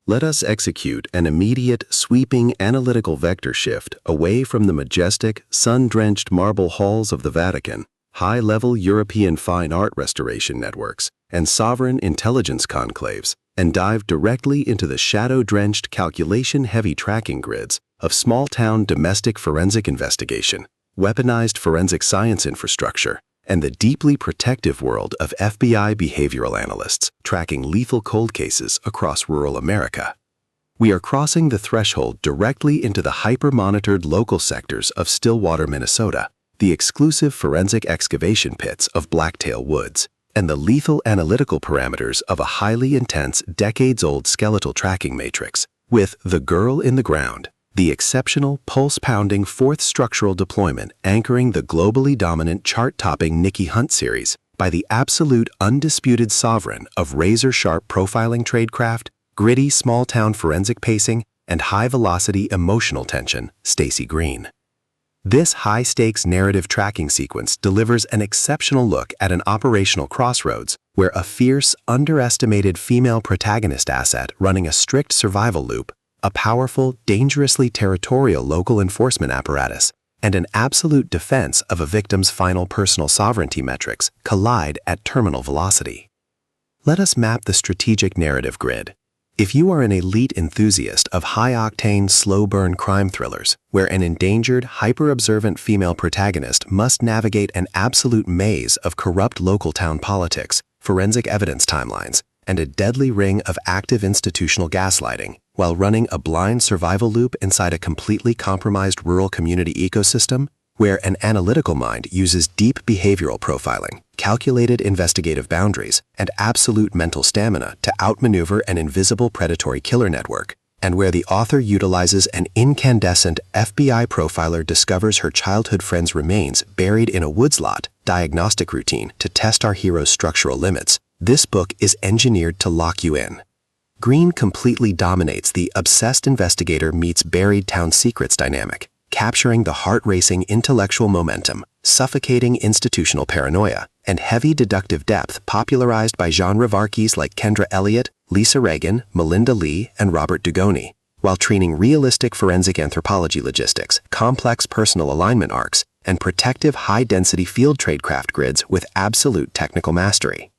Let us execute an immediate, sweeping analytical vector shift away from the majestic, sun-drenched marble halls of the Vatican, high-level European fine art restoration networks, and sovereign intelligence conclaves, and dive directly into the shadow-drenched, calculation-heavy tracking grids of small-town domestic forensic investigation, weaponized forensic science infrastructure, and the deeply protective world of FBI behavioral analysts tracking lethal cold cases across rural America. We are crossing the threshold directly into the hyper-monitored local sectors of Stillwater, Minnesota, the exclusive forensic excavation pits of Blacktail Woods, and the lethal analytical parameters of a highly intense, decades-old skeletal tracking matrix, with The Girl in the Ground, the exceptional, pulse-pounding fourth structural deployment anchoring the globally dominant chart-topping Nikki Hunt series by the absolute undisputed sovereign of razor-sharp profiling tradecraft, gritty small-town forensic pacing, and high-velocity emotional tension, Stacy Green. This high-stakes narrative tracking sequence delivers an exceptional look at an operational crossroads where a fierce, underestimated female protagonist asset running a strict survival loop, a powerful, dangerously territorial local enforcement apparatus, and an absolute defense of a victim's final personal sovereignty metrics collide at terminal velocity. Let us map the strategic narrative grid. If you are an elite enthusiast of high-octane, slow-burn crime thrillers, where an endangered, hyper-observant female protagonist must navigate an absolute maze of corrupt local town politics, forensic evidence timelines, and a deadly ring of active institutional gaslighting, while running a blind survival loop inside a completely compromised rural community ecosystem, where an analytical mind uses deep behavioral profiling, calculated investigative boundaries, and absolute mental stamina to outmaneuver an invisible predatory killer network, and where the author utilizes an incandescent FBI profiler discovers her childhood friend's remains buried in a woods lot diagnostic routine to test our hero's structural limits, this book is engineered to lock you in. Green completely dominates the obsessed investigator meets buried town secrets dynamic, capturing the heart-racing intellectual momentum, suffocating institutional paranoia, and heavy deductive depth popularized by genre varkies like Kendra Elliott, Lisa Reagan, Melinda Lee, and Robert Dugoni, while treating realistic forensic anthropology logistics, complex personal alignment arcs, and protective high-density field tradecraft grids with absolute technical mastery.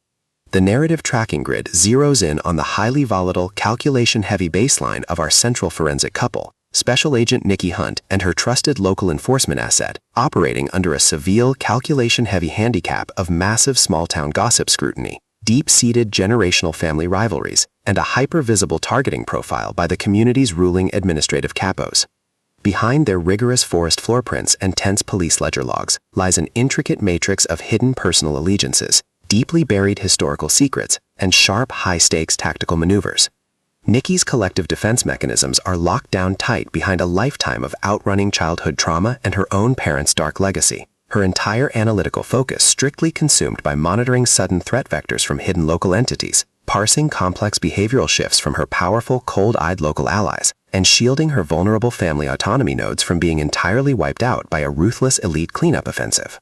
The narrative tracking grid zeroes in on the highly volatile, calculation-heavy baseline of our central forensic couple, Special Agent Nikki Hunt and her trusted local enforcement asset, operating under a severe, calculation-heavy handicap of massive small-town gossip scrutiny, deep-seated generational family rivalries, and a hyper-visible targeting profile by the community's ruling administrative capos. Behind their rigorous forest floor prints and tense police ledger logs lies an intricate matrix of hidden personal allegiances, deeply buried historical secrets, and sharp, high-stakes tactical maneuvers. Nikki's collective defense mechanisms are locked down tight behind a lifetime of outrunning childhood trauma and her own parents' dark legacy, her entire analytical focus strictly consumed by monitoring sudden threat vectors from hidden local entities, parsing complex behavioral shifts from her powerful, cold-eyed local allies, and shielding her vulnerable family autonomy nodes from being entirely wiped out by a ruthless elite cleanup offensive.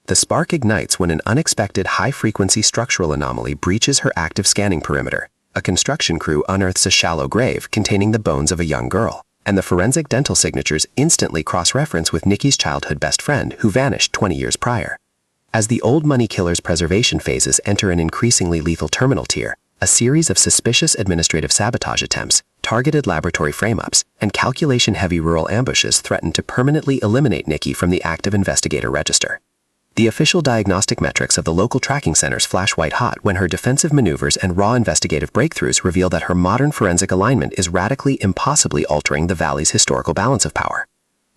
The spark ignites when an unexpected high-frequency structural anomaly breaches her active scanning perimeter. A construction crew unearths a shallow grave containing the bones of a young girl, and the forensic dental signatures instantly cross-reference with Nikki's childhood best friend who vanished 20 years prior. As the old money killer's preservation phases enter an increasingly lethal terminal tier, a series of suspicious administrative sabotage attempts, targeted laboratory frame-ups, and calculation-heavy rural ambushes threaten to permanently eliminate Nikki from the active investigator register. The official diagnostic metrics of the local tracking centers flash white-hot when her defensive maneuvers and raw investigative breakthroughs reveal that her modern forensic alignment is radically, impossibly altering the Valley's historical balance of power.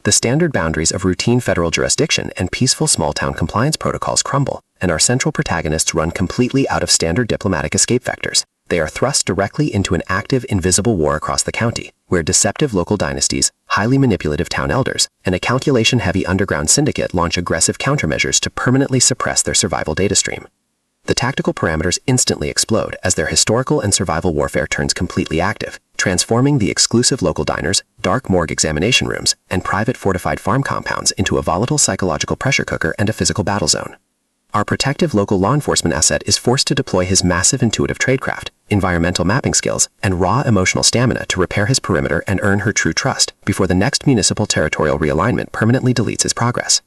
The standard boundaries of routine federal jurisdiction and peaceful small-town compliance protocols crumble, and our central protagonists run completely out of standard diplomatic escape vectors. They are thrust directly into an active, invisible war across the county, where deceptive local dynasties, highly manipulative town elders, and a calculation-heavy underground syndicate launch aggressive countermeasures to permanently suppress their survival data stream. The tactical parameters instantly explode as their historical and survival warfare turns completely active, transforming the exclusive local diners, dark morgue examination rooms, and private fortified farm compounds into a volatile psychological pressure cooker and a physical battle zone. Our protective local law enforcement asset is forced to deploy his massive intuitive tradecraft, environmental mapping skills, and raw emotional stamina to repair his perimeter and earn her true trust before the next municipal territorial realignment permanently deletes his progress.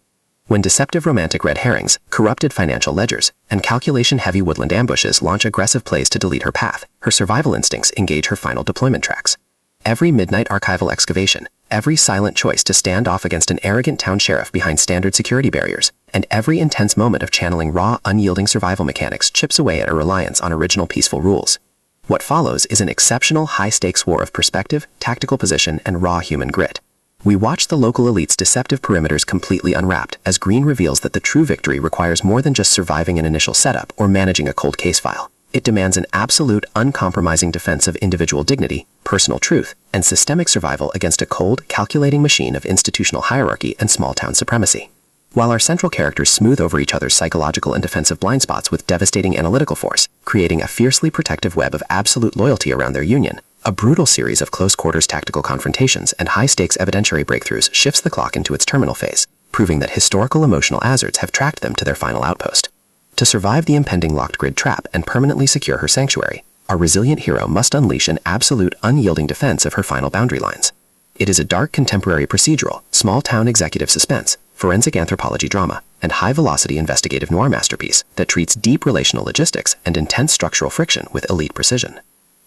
When deceptive romantic red herrings, corrupted financial ledgers, and calculation-heavy woodland ambushes launch aggressive plays to delete her path, her survival instincts engage her final deployment tracks. Every midnight archival excavation, every silent choice to stand off against an arrogant town sheriff behind standard security barriers, and every intense moment of channeling raw, unyielding survival mechanics chips away at her reliance on original peaceful rules. What follows is an exceptional high-stakes war of perspective, tactical position, and raw human grit. We watch the local elite's deceptive perimeters completely unwrapped as Green reveals that the true victory requires more than just surviving an initial setup or managing a cold case file. It demands an absolute, uncompromising defense of individual dignity, personal truth, and systemic survival against a cold, calculating machine of institutional hierarchy and small-town supremacy. While our central characters smooth over each other's psychological and defensive blind spots with devastating analytical force, creating a fiercely protective web of absolute loyalty around their union, a brutal series of close-quarters tactical confrontations and high-stakes evidentiary breakthroughs shifts the clock into its terminal phase, proving that historical emotional hazards have tracked them to their final outpost. To survive the impending locked grid trap and permanently secure her sanctuary, our resilient hero must unleash an absolute, unyielding defense of her final boundary lines. It is a dark contemporary procedural, small-town executive suspense, forensic anthropology drama, and high-velocity investigative noir masterpiece that treats deep relational logistics and intense structural friction with elite precision.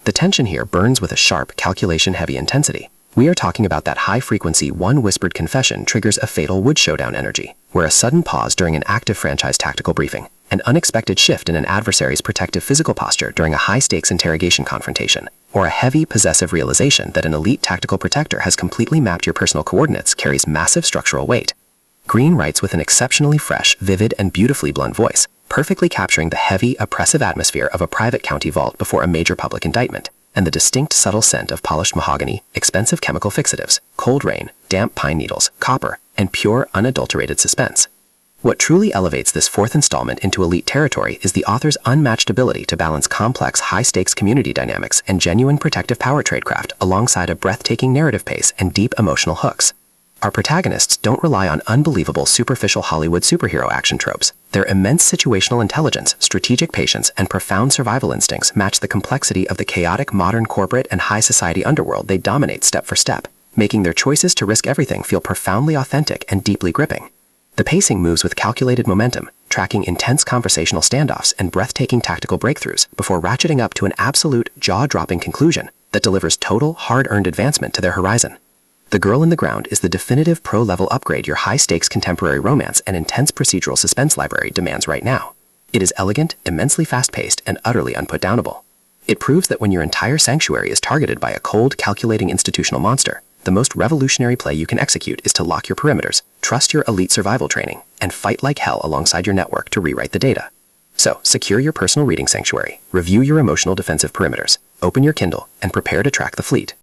The tension here burns with a sharp, calculation-heavy intensity. We are talking about that high-frequency, one-whispered confession triggers a fatal wood showdown energy, where a sudden pause during an active franchise tactical briefing, an unexpected shift in an adversary's protective physical posture during a high-stakes interrogation confrontation, or a heavy, possessive realization that an elite tactical protector has completely mapped your personal coordinates carries massive structural weight. Green writes with an exceptionally fresh, vivid, and beautifully blunt voice, perfectly capturing the heavy, oppressive atmosphere of a private county vault before a major public indictment, and the distinct subtle scent of polished mahogany, expensive chemical fixatives, cold rain, damp pine needles, copper, and pure, unadulterated suspense. What truly elevates this fourth installment into elite territory is the author's unmatched ability to balance complex, high-stakes community dynamics and genuine protective power tradecraft alongside a breathtaking narrative pace and deep emotional hooks. Our protagonists don't rely on unbelievable superficial Hollywood superhero action tropes. Their immense situational intelligence, strategic patience, and profound survival instincts match the complexity of the chaotic modern corporate and high society underworld they dominate step for step, making their choices to risk everything feel profoundly authentic and deeply gripping. The pacing moves with calculated momentum, tracking intense conversational standoffs and breathtaking tactical breakthroughs before ratcheting up to an absolute, jaw-dropping conclusion that delivers total, hard-earned advancement to their horizon. The Girl in the Ground is the definitive pro-level upgrade your high-stakes contemporary romance and intense procedural suspense library demands right now. It is elegant, immensely fast-paced, and utterly unputdownable. It proves that when your entire sanctuary is targeted by a cold, calculating institutional monster, the most revolutionary play you can execute is to lock your perimeters, trust your elite survival training, and fight like hell alongside your network to rewrite the data. So, secure your personal reading sanctuary, review your emotional defensive perimeters, open your Kindle, and prepare to track the fleet.